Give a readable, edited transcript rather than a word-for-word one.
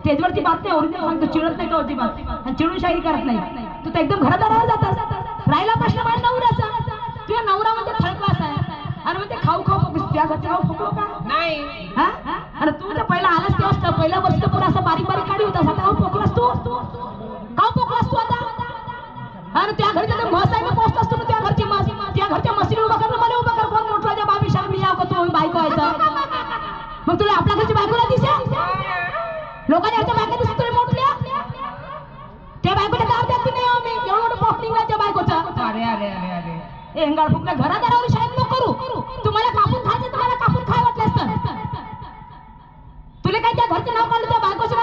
स्टेजवरची बात नाही, ओरिजिनल सांगतो, चिडत नाही का होती बात आणि चिडून शायरी करत नाही. तू तर एकदम घरादारावर जातात. राहिला प्रश्न माझ्या नवऱ्याचा, तुझ्या नवरा म्हणजे थर्ड क्लास आहे आणि म्हणजे खाऊ त्या घरचे खाऊ फुकलो का नाही. हा? अरे तू तर पहिला आलास तेव्हा पहिल्या वर्षी तर पुरा असं बारीक बारीक काढी होता, आता खाऊ पोकलास तू, खाऊ पोकलास तू आता. अरे त्या घरी तर म्हस आहे, पोचलास तू, त्या घरची म्हस, त्या घरच्या म्हशीने उभा कर, मला उभा कर, कोण मोठला त्या बाबी शामी याव का तू बायको व्हायचं. मग तुला आपल्या घरची बायकोला दिसे, लोकांच्या घरच्या बायका दिसत तुला मोठल्या, त्या बायकोच्या दार देत नाही आम्ही, एवढं मोठं पॉकटिंग आहे त्या बायकोचं. अरे अरे अरे अरे ए अंगार फुकल्या घरादारावर शायद नको करू. तुम्हाला कापून खायचं, तुम्हाला कापून खाय वाटलं असतं, तुला काय त्या घरचं नाव काढलं, त्या बायकोचं